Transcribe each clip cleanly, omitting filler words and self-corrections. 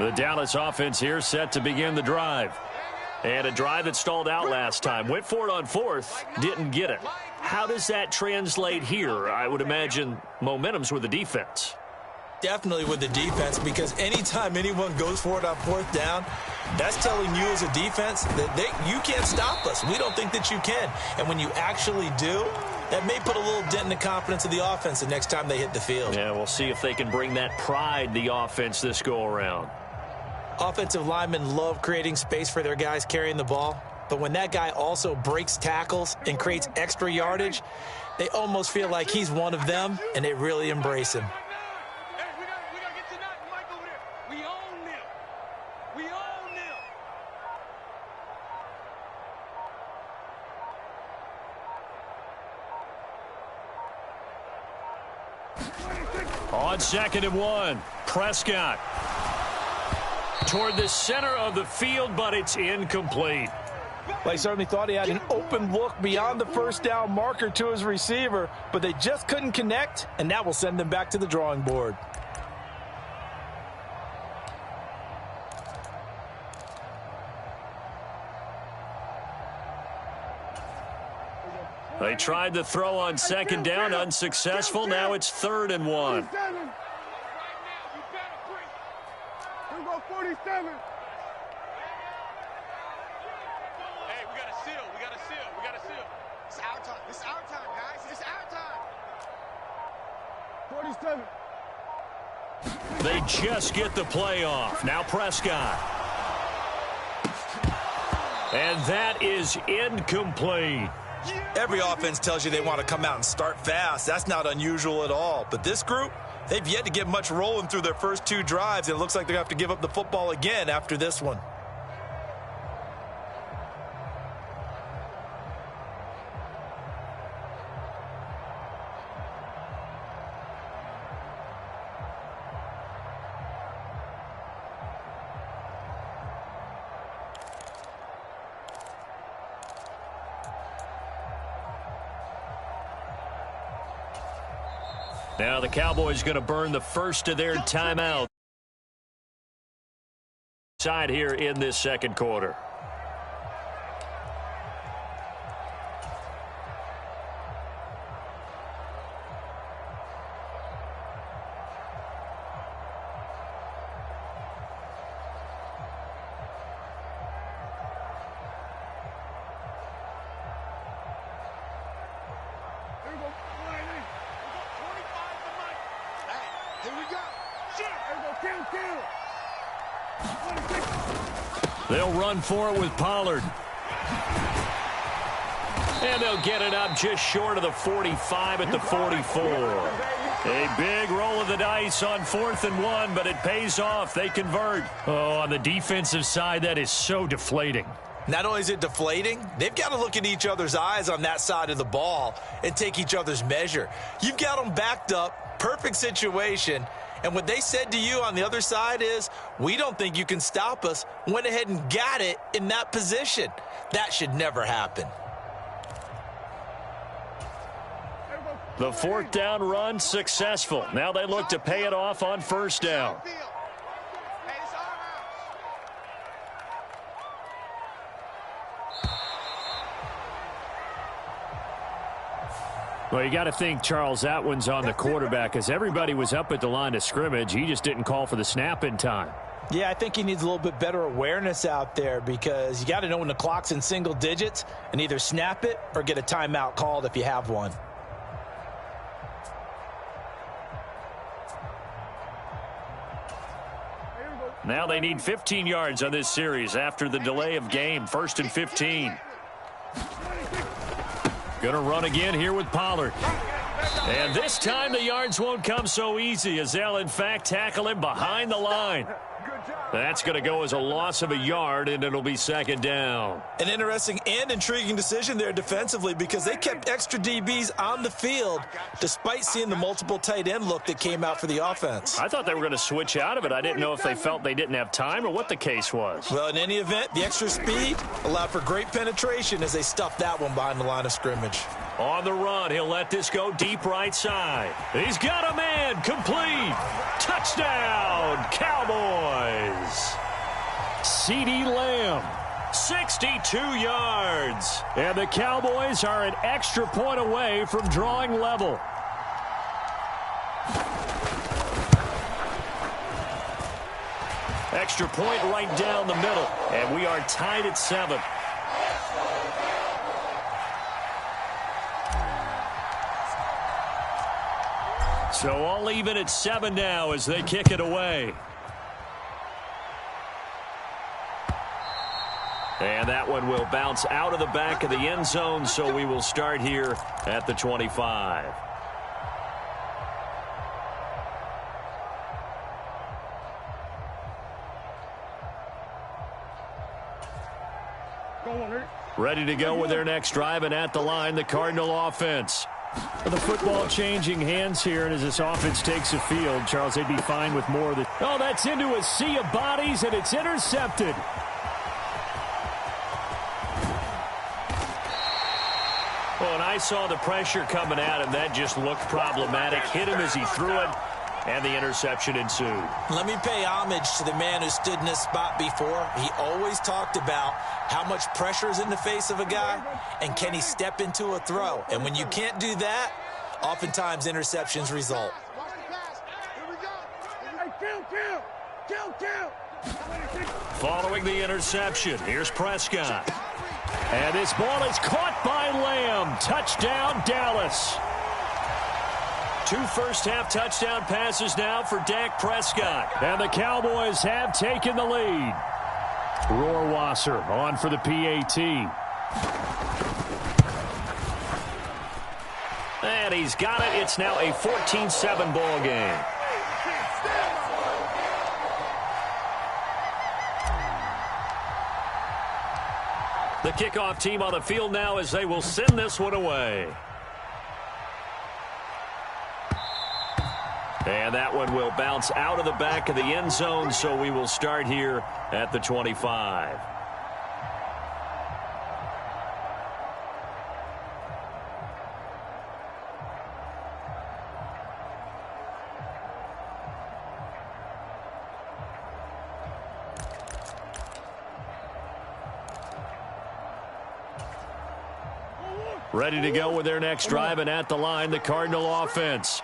The Dallas offense here set to begin the drive. And a drive that stalled out last time. Went for it on fourth, didn't get it. How does that translate here? I would imagine momentum's with the defense. Definitely with the defense, because anytime anyone goes for it on fourth down, that's telling you as a defense that you can't stop us. We don't think that you can. And when you actually do, that may put a little dent in the confidence of the offense the next time they hit the field. Yeah, we'll see if they can bring that pride, the offense, this go-around. Offensive linemen love creating space for their guys carrying the ball. But when that guy also breaks tackles and creates extra yardage, they almost feel like he's one of them, and they really embrace him. On 2nd and 1, Prescott toward the center of the field, but it's incomplete. Well, he certainly thought he had an open look beyond the first down marker to his receiver, but they just couldn't connect, and that will send them back to the drawing board. They tried to throw on 2nd down, unsuccessful. Now it's 3rd and 1. They just get the play off. Now Prescott. And that is incomplete. Every offense tells you they want to come out and start fast. That's not unusual at all. But this group, they've yet to get much rolling through their first 2 drives. And it looks like they're going to have to give up the football again after this one. Now the Cowboys going to burn the first of their timeouts side here in this second quarter. They'll run for it with Pollard. And they'll get it up just short of the 45 at the 44. A big roll of the dice on 4th and 1, but it pays off. They convert. Oh, on the defensive side, that is so deflating. Not only is it deflating, they've got to look at each other's eyes on that side of the ball and take each other's measure. You've got them backed up, perfect situation. And what they said to you on the other side is, we don't think you can stop us. Went ahead and got it in that position. That should never happen. The 4th down run successful. Now they look to pay it off on 1st down. Well, you got to think, Charles, that one's on the quarterback, as everybody was up at the line of scrimmage. He just didn't call for the snap in time. Yeah, I think he needs a little bit better awareness out there, because you got to know when the clock's in single digits and either snap it or get a timeout called if you have one. Now they need 15 yards on this series after the delay of game. 1st and 15. Going to run again here with Pollard. And this time the yards won't come so easy, as they'll, in fact, tackle him behind the line. That's going to go as a loss of a yard, and it'll be 2nd down. An interesting and intriguing decision there defensively, because they kept extra DBs on the field despite seeing the multiple tight end look that came out for the offense. I thought they were going to switch out of it. I didn't know if they felt they didn't have time or what the case was. Well, in any event, the extra speed allowed for great penetration as they stuffed that one behind the line of scrimmage. On the run, he'll let this go deep right side. He's got a man, complete. Touchdown, Cowboys. CeeDee Lamb, 62 yards. And the Cowboys are an extra point away from drawing level. Extra point right down the middle. And we are tied at 7. So all even at 7 now as they kick it away. And that one will bounce out of the back of the end zone, so we will start here at the 25. Ready to go with their next drive, and at the line, the Cardinal offense. The football changing hands here, and as this offense takes the field, Charles, they'd be fine with more of the... Oh, that's into a sea of bodies, and it's intercepted. Well, and I saw the pressure coming at him. That just looked problematic. Hit him as he threw it, and the interception ensued. Let me pay homage to the man who stood in this spot before. He always talked about how much pressure is in the face of a guy, and can he step into a throw. And when you can't do that, oftentimes interceptions result. Following the interception, here's Prescott. And this ball is caught by Lamb. Touchdown, Dallas. 2 first-half touchdown passes now for Dak Prescott. And the Cowboys have taken the lead. Rohrwasser on for the PAT. And he's got it. It's now a 14-7 ball game. The kickoff team on the field now as they will send this one away. And that one will bounce out of the back of the end zone, so we will start here at the 25. Ready to go with their next drive, and at the line, the Cardinal offense.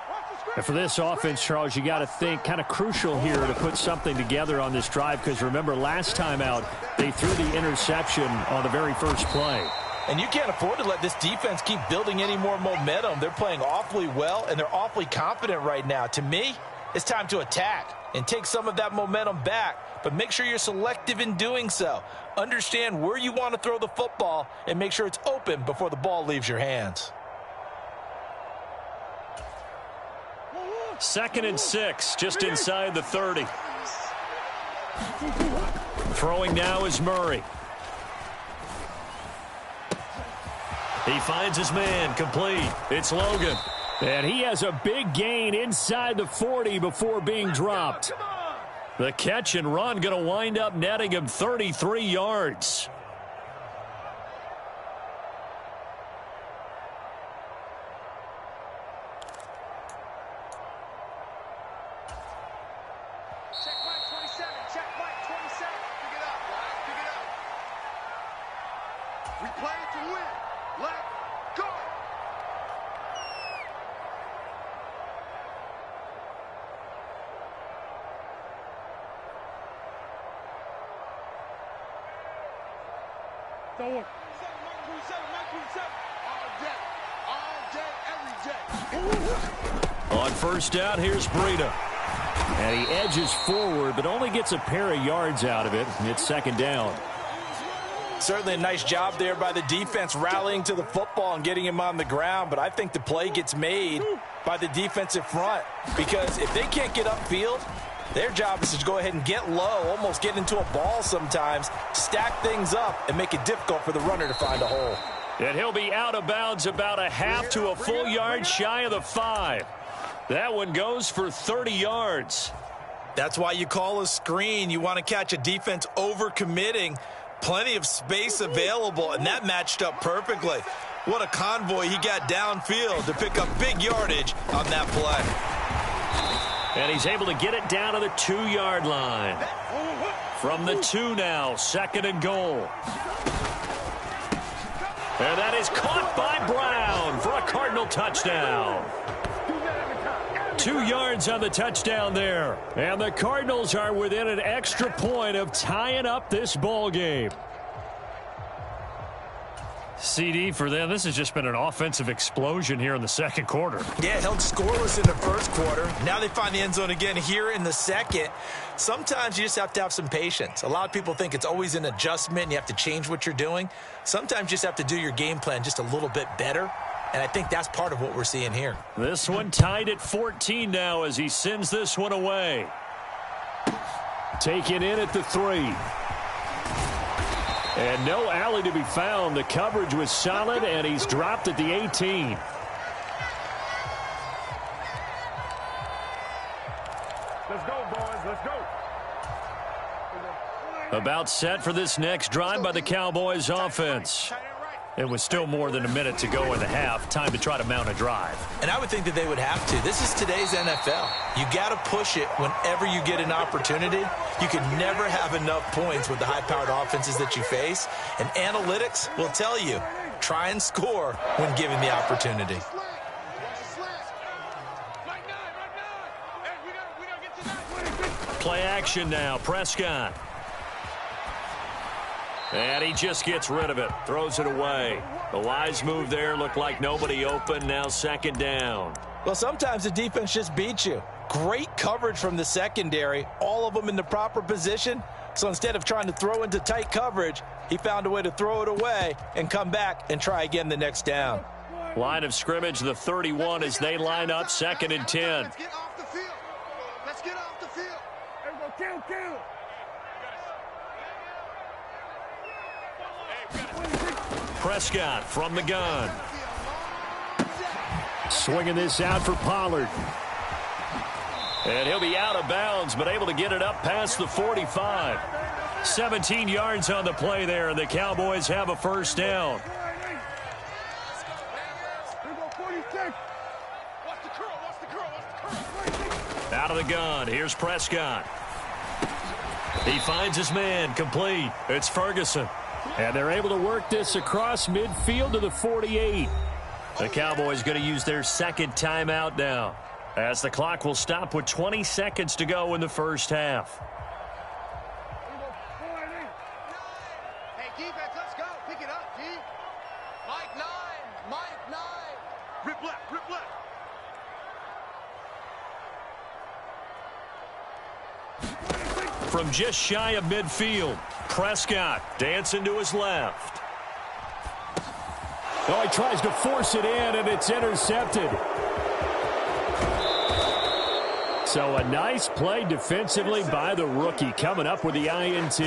And for this offense, Charles, you got to think kind of crucial here to put something together on this drive, because remember, last time out, they threw the interception on the very first play. And you can't afford to let this defense keep building any more momentum. They're playing awfully well, and they're awfully confident right now. To me, it's time to attack and take some of that momentum back, but make sure you're selective in doing so. Understand where you want to throw the football and make sure it's open before the ball leaves your hands. 2nd and 6, just inside the 30. Throwing now is Murray. He finds his man, complete. It's Logan. And he has a big gain inside the 40 before being dropped. The catch and run going to wind up netting him 33 yards. On first down, here's Breida. And he edges forward, but only gets a pair of yards out of it. And it's 2nd down. Certainly a nice job there by the defense rallying to the football and getting him on the ground. But I think the play gets made by the defensive front, because if they can't get upfield, their job is to go ahead and get low, almost get into a ball sometimes, stack things up, and make it difficult for the runner to find a hole. And he'll be out of bounds about a half to a full yard shy of the 5. That one goes for 30 yards. That's why you call a screen. You want to catch a defense overcommitting. Plenty of space available, and that matched up perfectly. What a convoy he got downfield to pick up big yardage on that play. And he's able to get it down to the 2-yard line. From the 2 now, 2nd and goal. And that is caught by Brown for a Cardinal touchdown. 2 yards on the touchdown there. And the Cardinals are within an extra point of tying up this ball game. CD for them, this has just been an offensive explosion here in the second quarter. Yeah, held scoreless in the first quarter. Now they find the end zone again here in the second. Sometimes you just have to have some patience. A lot of people think it's always an adjustment and you have to change what you're doing. Sometimes you just have to do your game plan just a little bit better. And I think that's part of what we're seeing here. This one tied at 14 now as he sends this one away. Taken in at the 3. And no alley to be found. The coverage was solid, and he's dropped at the 18. Let's go, boys. Let's go. About set for this next drive by the Cowboys offense. It was still more than a minute to go in the half. Time to try to mount a drive. And I would think that they would have to. This is today's NFL. You got to push it whenever you get an opportunity. You can never have enough points with the high-powered offenses that you face. And analytics will tell you, try and score when given the opportunity. Play action now. Prescott. And he just gets rid of it. Throws it away. The wise move there. Looked like nobody open. Now 2nd down. Well, sometimes the defense just beats you. Great coverage from the secondary. All of them in the proper position. So instead of trying to throw into tight coverage, he found a way to throw it away and come back and try again the next down. Line of scrimmage, the 31 as they line up 2nd and 10. Let's get off the field. Let's get off the field. Everybody kill. Prescott from the gun. Swinging this out for Pollard. And he'll be out of bounds, but able to get it up past the 45. 17 yards on the play there, and the Cowboys have a first down. Out of the gun, here's Prescott. He finds his man, complete. It's Ferguson. And they're able to work this across midfield to the 48. The Cowboys going to use their 2nd timeout now, as the clock will stop with 20 seconds to go in the first half. Hey, defense, let's go. Pick it up, D. Mike 9. Mike 9. Rip left, rip left. From just shy of midfield, Prescott dancing to his left. Oh, he tries to force it in, and it's intercepted. So a nice play defensively by the rookie, coming up with the INT.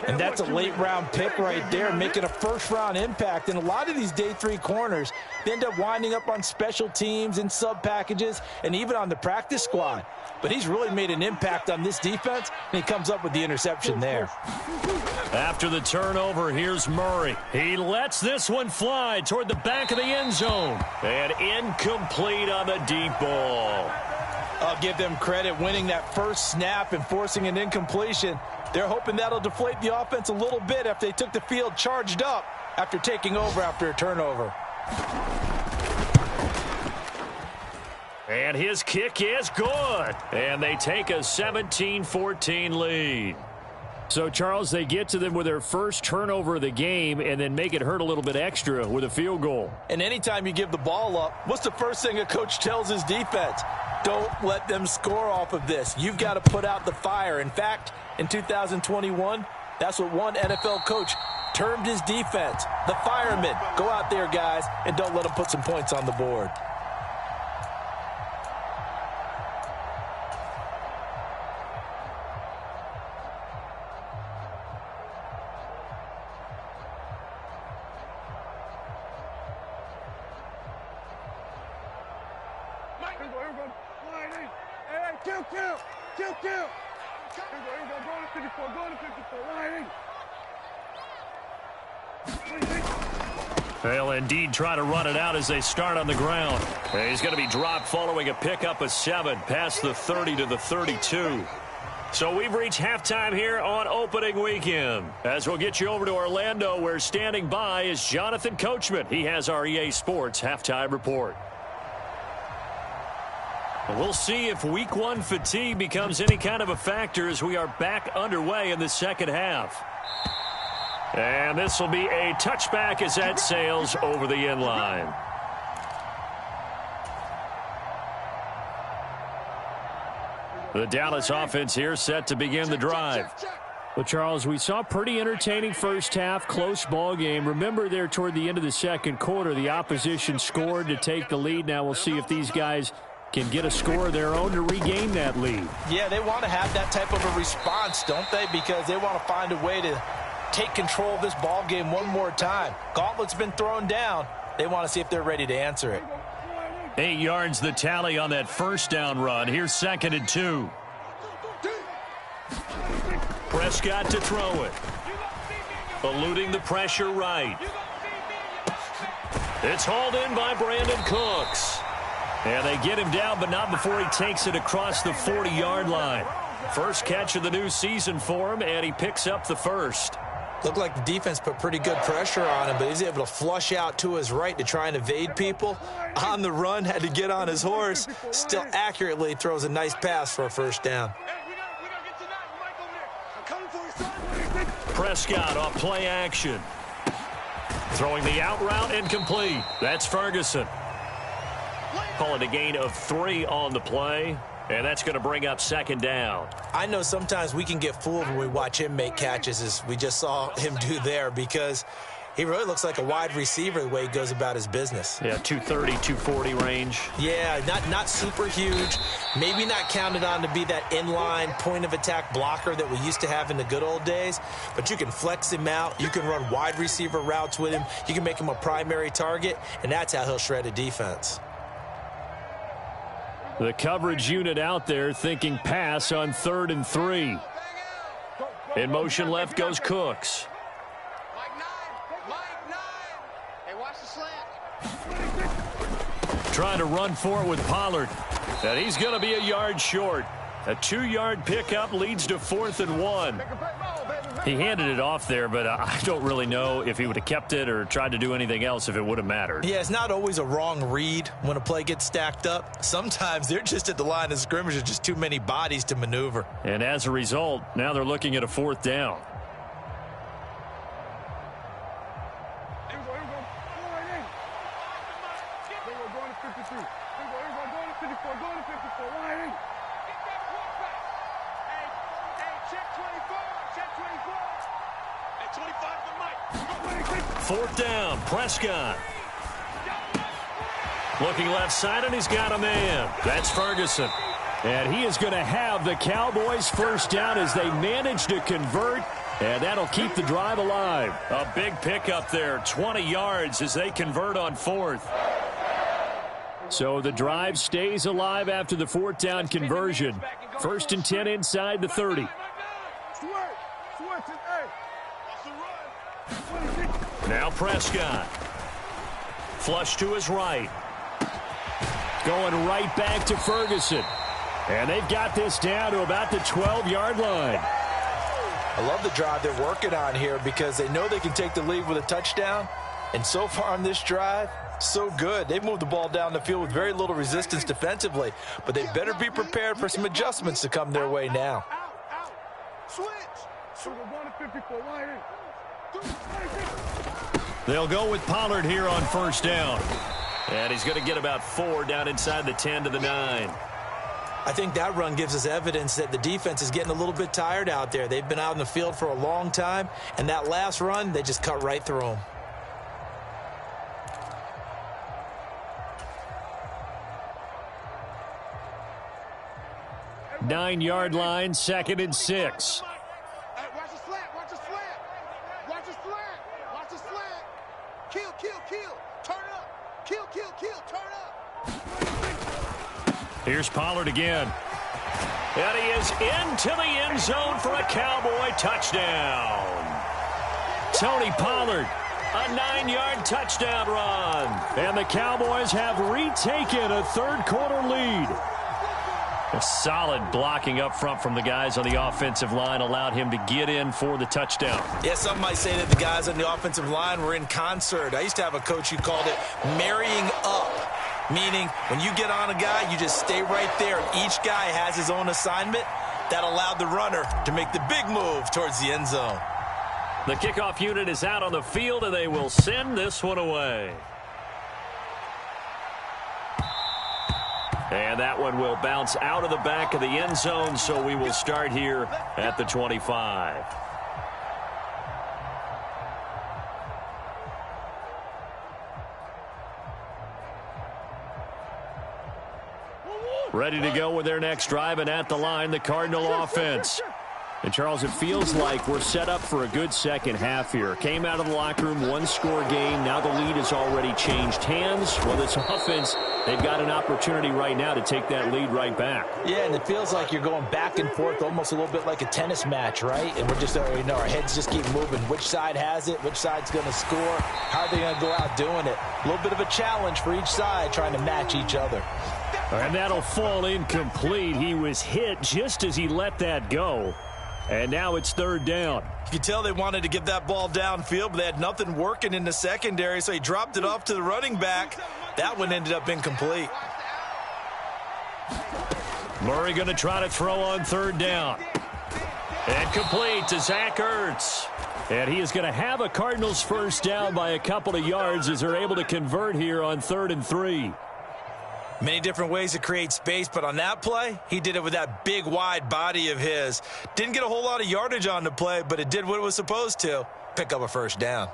And that's a late-round pick right there, making a first-round impact. And a lot of these day 3 corners, they end up winding up on special teams and sub-packages and even on the practice squad. But he's really made an impact on this defense, and he comes up with the interception there. After the turnover, here's Murray. He lets this one fly toward the back of the end zone. And incomplete on the deep ball. I'll give them credit winning that first snap and forcing an incompletion. They're hoping that'll deflate the offense a little bit after they took the field charged up after taking over after a turnover. And his kick is good. And they take a 17-14 lead. So, Charles, they get to them with their first turnover of the game and then make it hurt a little bit extra with a field goal. And anytime you give the ball up, what's the first thing a coach tells his defense? Don't let them score off of this. You've got to put out the fire. In fact, in 2021, that's what one NFL coach termed his defense. The firemen. Go out there, guys, and don't let them put some points on the board. Kill. Here we go. Go to 54. Go to 54. Line in. They'll indeed try to run it out as they start on the ground. He's going to be dropped following a pickup of 7 past the 30 to the 32. So we've reached halftime here on opening weekend. As we'll get you over to Orlando, where standing by is Jonathan Coachman. He has our EA Sports halftime report. We'll see if week 1 fatigue becomes any kind of a factor as we are back underway in the second half. And this will be a touchback as that sails over the end line. The Dallas offense here set to begin the drive. Well, Charles, we saw a pretty entertaining first half, close ball game. Remember there toward the end of the second quarter, the opposition scored to take the lead. Now we'll see if these guys can get a score of their own to regain that lead. Yeah, they want to have that type of a response, don't they? Because they want to find a way to take control of this ball game one more time. Gauntlet's been thrown down. They want to see if they're ready to answer it. 8 yards the tally on that first down run. Here's 2nd and 2. Prescott to throw it. Eluding the pressure right. It's hauled in by Brandon Cooks. And they get him down, but not before he takes it across the 40-yard line. First catch of the new season for him, and he picks up the first. Looked like the defense put pretty good pressure on him, but he's able to flush out to his right to try and evade people. On the run, had to get on his horse. Still accurately throws a nice pass for a first down. Prescott off play action. Throwing the out route incomplete. That's Ferguson. Call it a gain of 3 on the play. And that's going to bring up 2nd down. I know sometimes we can get fooled when we watch him make catches, as we just saw him do there, because he really looks like a wide receiver the way he goes about his business. Yeah, 230, 240 range. Yeah, not super huge. Maybe not counted on to be that inline point-of-attack blocker that we used to have in the good old days. But you can flex him out. You can run wide receiver routes with him. You can make him a primary target, and that's how he'll shred a defense. The coverage unit out there thinking pass on 3rd and 3. In motion left goes Cooks. Trying to run for it with Pollard. And he's going to be a yard short. A 2-yard pickup leads to 4th and 1. He handed it off there, but I don't really know if he would have kept it or tried to do anything else if it would have mattered. Yeah, it's not always a wrong read when a play gets stacked up. Sometimes they're just at the line of scrimmage. There's just too many bodies to maneuver. And as a result, now they're looking at a 4th down. Fourth down, Prescott. Looking left side, and he's got a man. That's Ferguson. And he is going to have the Cowboys first down as they manage to convert, and that'll keep the drive alive. A big pickup there, 20 yards as they convert on 4th. So the drive stays alive after the 4th down conversion. 1st and 10 inside the 30. Now Prescott. Flush to his right. Going right back to Ferguson. And they've got this down to about the 12-yard line. I love the drive they're working on here because they know they can take the lead with a touchdown. And so far on this drive, so good. They've moved the ball down the field with very little resistance defensively. But they better be prepared for some adjustments to come their way now. They'll go with Pollard here on first down. And he's going to get about 4 down inside the 10 to the 9. I think that run gives us evidence that the defense is getting a little bit tired out there. They've been out in the field for a long time, and that last run, they just cut right through them. Nine-yard line, 2nd and 6. Watch the slant, watch the slant. Watch the slant, watch the slant. Kill, kill, kill. Turn up. Kill, kill, kill. Turn up. Here's Pollard again. And he is into the end zone for a Cowboy touchdown. Tony Pollard A 9-yard touchdown run. And the Cowboys have retaken a third-quarter lead. A solid blocking up front from the guys on the offensive line allowed him to get in for the touchdown. Yeah, some might say that the guys on the offensive line were in concert. I used to have a coach who called it marrying up, meaning when you get on a guy, you just stay right there. Each guy has his own assignment. That allowed the runner to make the big move towards the end zone. The kickoff unit is out on the field, and they will send this one away. And that one will bounce out of the back of the end zone, so we will start here at the 25. Ready to go with their next drive, and at the line, the Cardinal offense. And, Charles, it feels like we're set up for a good second half here. Came out of the locker room, one-score game. Now the lead has already changed hands. Well, this offense, they've got an opportunity right now to take that lead right back. Yeah, and it feels like you're going back and forth almost a little bit like a tennis match, right? And we're just, our heads just keep moving. Which side has it? Which side's going to score? How are they going to go out doing it? A little bit of a challenge for each side trying to match each other. And that'll fall incomplete. He was hit just as he let that go. And now it's third down. You can tell they wanted to get that ball downfield, but they had nothing working in the secondary, so he dropped it off to the running back. That one ended up incomplete. Murray going to try to throw on third down. And complete to Zach Ertz. And he is going to have a Cardinals first down by a couple of yards as they're able to convert here on 3rd and 3. Many different ways to create space, but on that play, he did it with that big, wide body of his. Didn't get a whole lot of yardage on the play, but it did what it was supposed to, pick up a first down.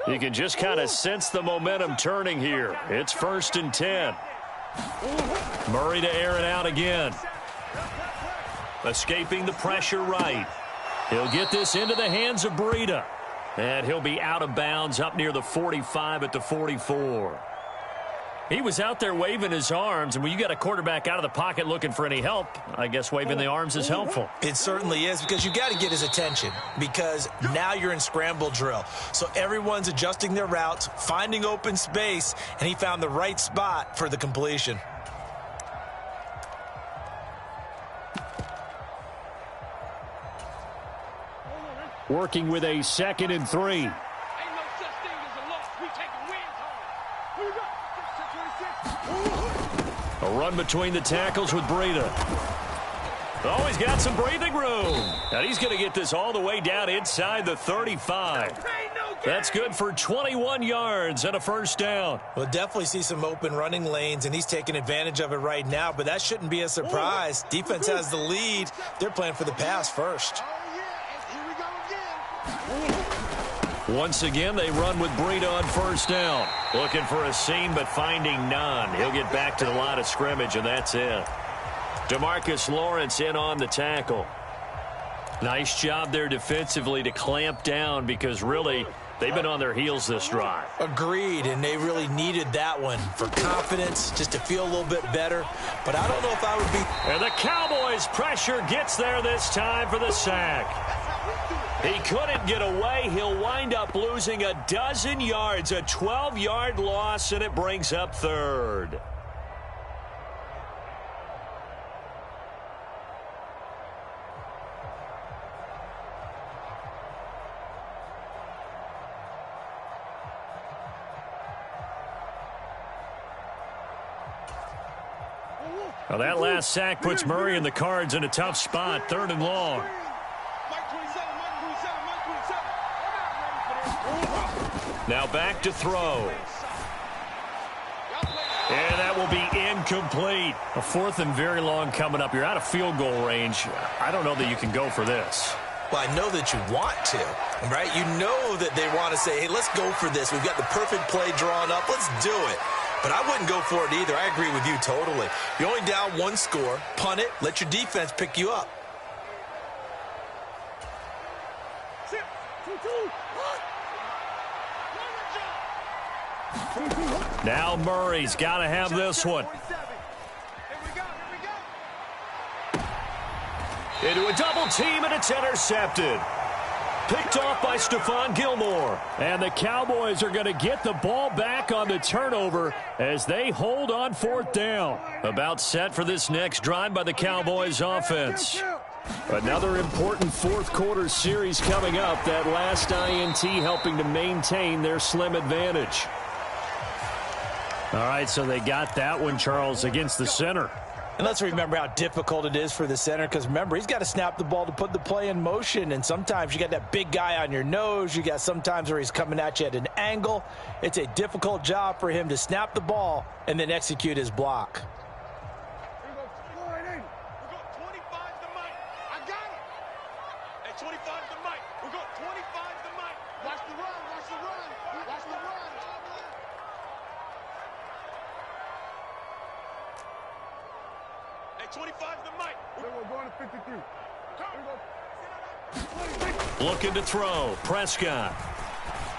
You can just kind of sense the momentum turning here. It's 1st and 10. Murray to air it out again. Escaping the pressure right. He'll get this into the hands of Breida. And he'll be out of bounds up near the 45 at the 44. He was out there waving his arms, and when you got a quarterback out of the pocket looking for any help, I guess waving the arms is helpful. It certainly is, because you got to get his attention, because now you're in scramble drill. So everyone's adjusting their routes, finding open space, and he found the right spot for the completion. Working with a 2nd and 3. Ain't no such thing as a loss. We taking wins home. A run between the tackles with Breida. Oh, he's got some breathing room. And he's going to get this all the way down inside the 35. That's good for 21 yards and a first down. We'll definitely see some open running lanes, and he's taking advantage of it right now, but that shouldn't be a surprise. Defense has the lead. They're playing for the pass first. Once again, they run with Breida on first down. Looking for a seam, but finding none. He'll get back to the line of scrimmage, and that's it. DeMarcus Lawrence in on the tackle. Nice job there defensively to clamp down, because really, they've been on their heels this drive. Agreed, and they really needed that one for confidence, just to feel a little bit better. But I don't know if I would be... And the Cowboys' pressure gets there this time for the sack. He couldn't get away. He'll wind up losing a dozen yards, a 12-yard loss, and it brings up 3rd. Well, that last sack puts Murray and the Cards in a tough spot, 3rd and long. Now back to throw. And that will be incomplete. A 4th and very long coming up. You're out of field goal range. I don't know that you can go for this. Well, I know that you want to, right? You know that they want to say, hey, let's go for this. We've got the perfect play drawn up. Let's do it. But I wouldn't go for it either. I agree with you totally. You're only down 1 score. Punt it. Let your defense pick you up. Now Murray's got to have this one. Into a double team, and it's intercepted. Picked off by Stephon Gilmore. And the Cowboys are going to get the ball back on the turnover as they hold on 4th down. About set for this next drive by the Cowboys offense. Another important fourth quarter series coming up. That last INT helping to maintain their slim advantage. All right, so they got that one, Charles, against the center. And let's remember how difficult it is for the center, because remember, he's got to snap the ball to put the play in motion, and sometimes you got that big guy on your nose. You got sometimes where he's coming at you at an angle. It's a difficult job for him to snap the ball and then execute his block. Looking to throw. Prescott.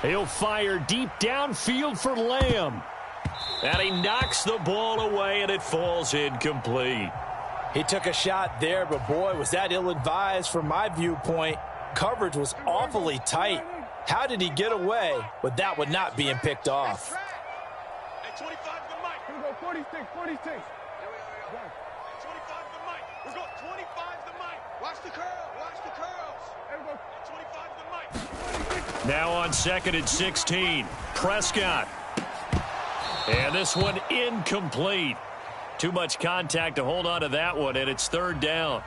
He'll fire deep downfield for Lamb. And he knocks the ball away, and it falls incomplete. He took a shot there, but boy, was that ill-advised from my viewpoint. Coverage was awfully tight. How did he get away with that one not being picked off? At 25 the mic. Here we go, 46, 46. 25 the mic. We're going 25 the mic. Watch the curl, watch the curls. Here we go. At 25 the mic. Now on 2nd and 16. Prescott. And this one incomplete. Too much contact to hold on to that one, and it's 3rd down.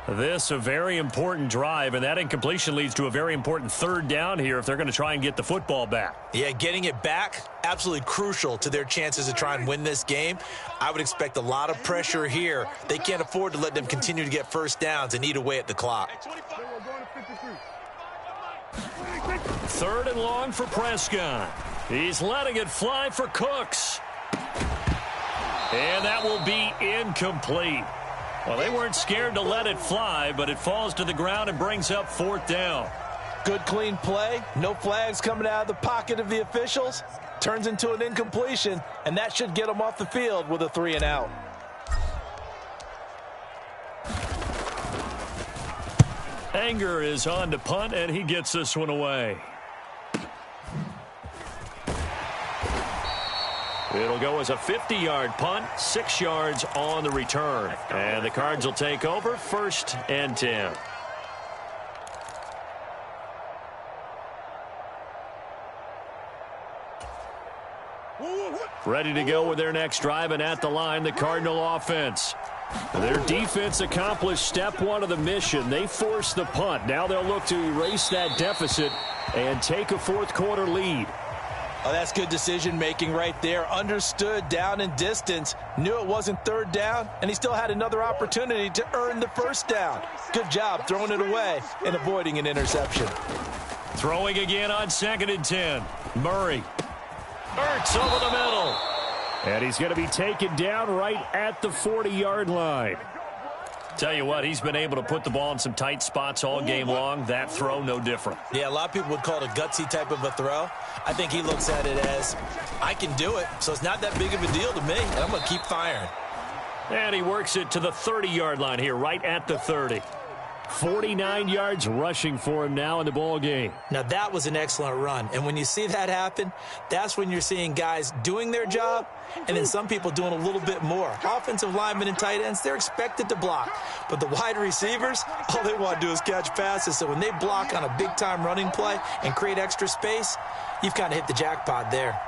This a very important drive, and that incompletion leads to a very important 3rd down here if they're going to try and get the football back. Yeah, getting it back, absolutely crucial to their chances to try and win this game. I would expect a lot of pressure here. They can't afford to let them continue to get first downs and eat away at the clock. 3rd and long for Prescott. He's letting it fly for Cooks. And that will be incomplete. Well, they weren't scared to let it fly, but it falls to the ground and brings up 4th down. Good, clean play. No flags coming out of the pocket of the officials. Turns into an incompletion, and that should get them off the field with a 3-and-out. Anger is on to punt, and he gets this one away. It'll go as a 50-yard punt, 6 yards on the return. And the Cards will take over 1st and 10. Ready to go with their next drive, and at the line, the Cardinal offense. Their defense accomplished step 1 of the mission. They forced the punt. Now they'll look to erase that deficit and take a fourth quarter lead. Oh, that's good decision-making right there. Understood down and distance. Knew it wasn't 3rd down, and he still had another opportunity to earn the 1st down. Good job throwing it away and avoiding an interception. Throwing again on 2nd and 10. Murray. Ertz over the middle. And he's going to be taken down right at the 40-yard line. Tell you what, he's been able to put the ball in some tight spots all game long. That throw, no different. Yeah, a lot of people would call it a gutsy type of a throw. I think he looks at it as, I can do it, so it's not that big of a deal to me, and I'm going to keep firing. And he works it to the 30-yard line here, right at the 30. 49 yards rushing for him now in the ball game. Now, that was an excellent run. And when you see that happen, that's when you're seeing guys doing their job and then some people doing a little bit more. Offensive linemen and tight ends, they're expected to block. But the wide receivers, all they want to do is catch passes. So when they block on a big-time running play and create extra space, you've kind of hit the jackpot there.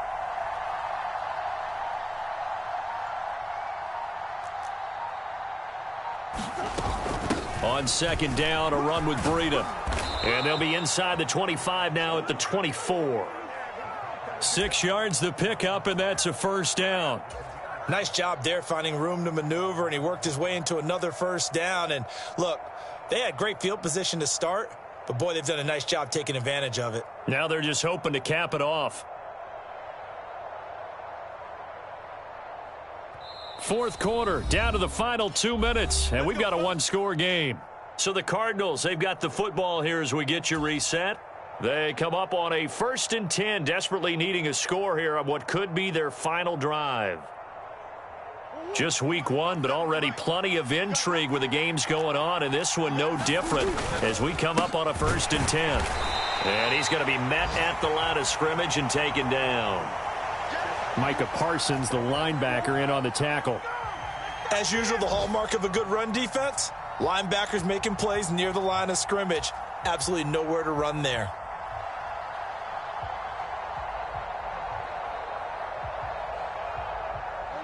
On 2nd down, a run with Breida. And they'll be inside the 25 now at the 24. 6 yards the pickup, and that's a 1st down. Nice job there finding room to maneuver, and he worked his way into another 1st down. And look, they had great field position to start, but boy, they've done a nice job taking advantage of it. Now they're just hoping to cap it off. 4th quarter, down to the final 2 minutes, and we've got a one-score game. So the Cardinals, they've got the football here as we get you reset. They come up on a 1st and 10, desperately needing a score here on what could be their final drive. Just week 1, but already plenty of intrigue with the games going on, and this one no different as we come up on a 1st and 10. And he's going to be met at the line of scrimmage and taken down. Micah Parsons, the linebacker, in on the tackle. As usual, the hallmark of a good run defense, linebackers making plays near the line of scrimmage. Absolutely nowhere to run there.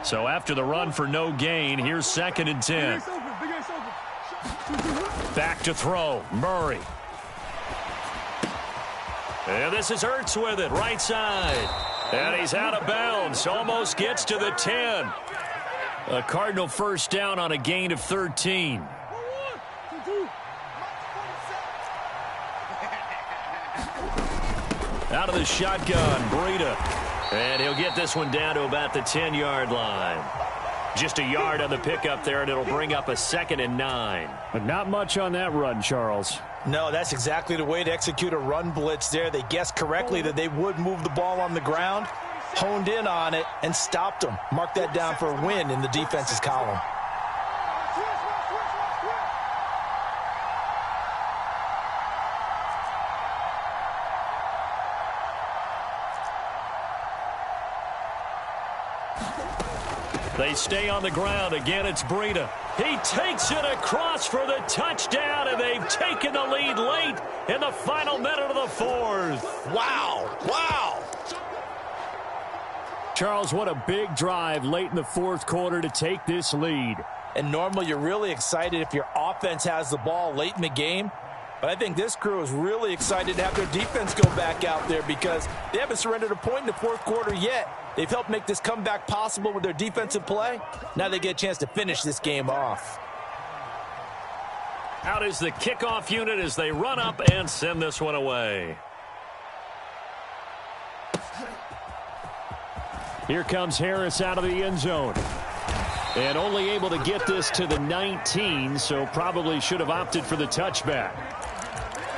So after the run for no gain, here's 2nd and 10. Back to throw, Murray. And this is Ertz with it, right side. And he's out of bounds, almost gets to the 10. A Cardinal first down on a gain of 13. Out of the shotgun, Breida. And he'll get this one down to about the 10-yard line. Just a yard on the pickup there, and it'll bring up a 2nd and 9. But not much on that run, Charles. No, that's exactly the way to execute a run blitz there. They guessed correctly that they would move the ball on the ground, honed in on it, and stopped them. Mark that down for a win in the defense's column. They stay on the ground. Again, it's Breida. He takes it across for the touchdown, and they've taken the lead late in the final minute of the 4th. Wow. Wow. Charles, what a big drive late in the 4th quarter to take this lead. And normally you're really excited if your offense has the ball late in the game. But I think this crew is really excited to have their defense go back out there because they haven't surrendered a point in the 4th quarter yet. They've helped make this comeback possible with their defensive play. Now they get a chance to finish this game off. Out is the kickoff unit as they run up and send this one away. Here comes Harris out of the end zone. And only able to get this to the 19, so probably should have opted for the touchback.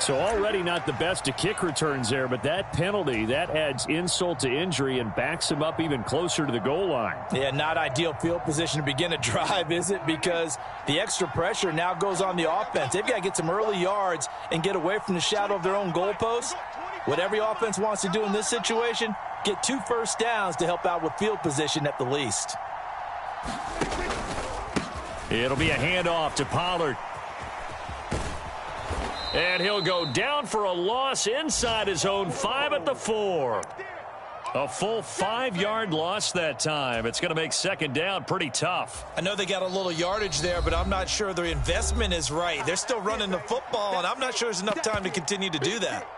So already not the best of kick returns there, but that penalty, that adds insult to injury and backs him up even closer to the goal line. Yeah, not ideal field position to begin a drive, is it? Because the extra pressure now goes on the offense. They've got to get some early yards and get away from the shadow of their own goalposts. What every offense wants to do in this situation, get 2 first downs to help out with field position at the least. It'll be a handoff to Pollard. And he'll go down for a loss inside his own 5 at the 4. A full 5-yard loss that time. It's going to make 2nd down pretty tough. I know they got a little yardage there, but I'm not sure their investment is right. They're still running the football, and I'm not sure there's enough time to continue to do that.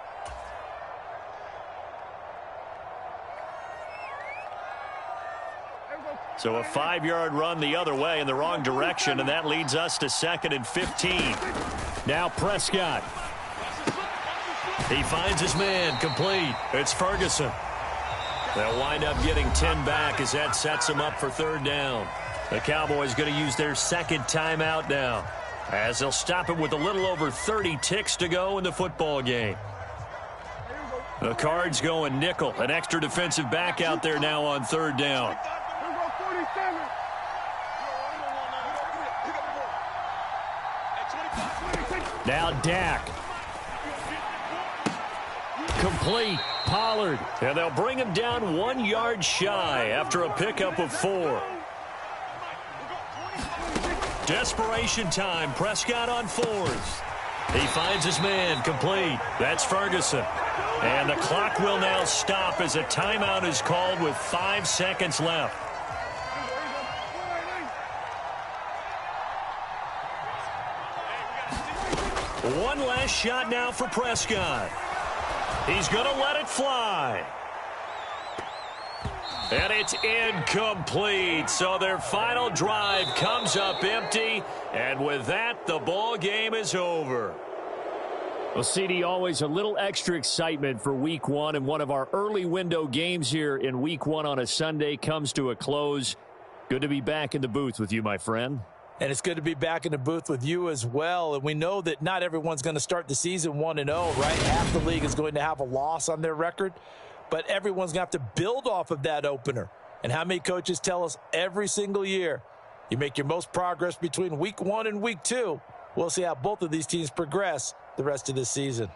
So a 5-yard run the other way in the wrong direction, and that leads us to 2nd and 15. Now Prescott. He finds his man, complete. It's Ferguson. They'll wind up getting 10 back as that sets them up for 3rd down. The Cowboys going to use their 2nd timeout now, as they'll stop it with a little over 30 ticks to go in the football game. The Cards going nickel, an extra defensive back out there now on 3rd down. Now Dak. Complete. Pollard. And they'll bring him down 1 yard shy after a pickup of 4. Desperation time. Prescott on 4th. He finds his man. Complete. That's Ferguson. And the clock will now stop as a timeout is called with 5 seconds left. One last shot now for Prescott. He's going to let it fly. And it's incomplete. So their final drive comes up empty. And with that, the ball game is over. Well, CD, always a little extra excitement for Week 1. And one of our early window games here in Week 1 on a Sunday comes to a close. Good to be back in the booth with you, my friend. And it's good to be back in the booth with you as well. And we know that not everyone's going to start the season 1-0, right? Half the league is going to have a loss on their record. But everyone's going to have to build off of that opener. And how many coaches tell us every single year, you make your most progress between Week 1 and Week 2. We'll see how both of these teams progress the rest of this season.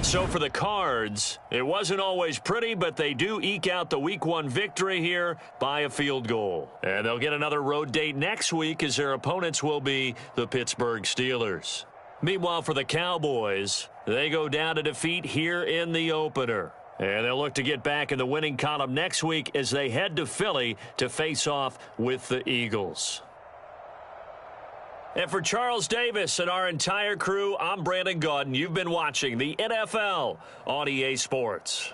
So for the Cards, it wasn't always pretty, but they do eke out the Week 1 victory here by a field goal. And they'll get another road date next week as their opponents will be the Pittsburgh Steelers. Meanwhile, for the Cowboys, they go down to defeat here in the opener. And they'll look to get back in the winning column next week as they head to Philly to face off with the Eagles. And for Charles Davis and our entire crew, I'm Brandon Gaudin. You've been watching the NFL on EA Sports.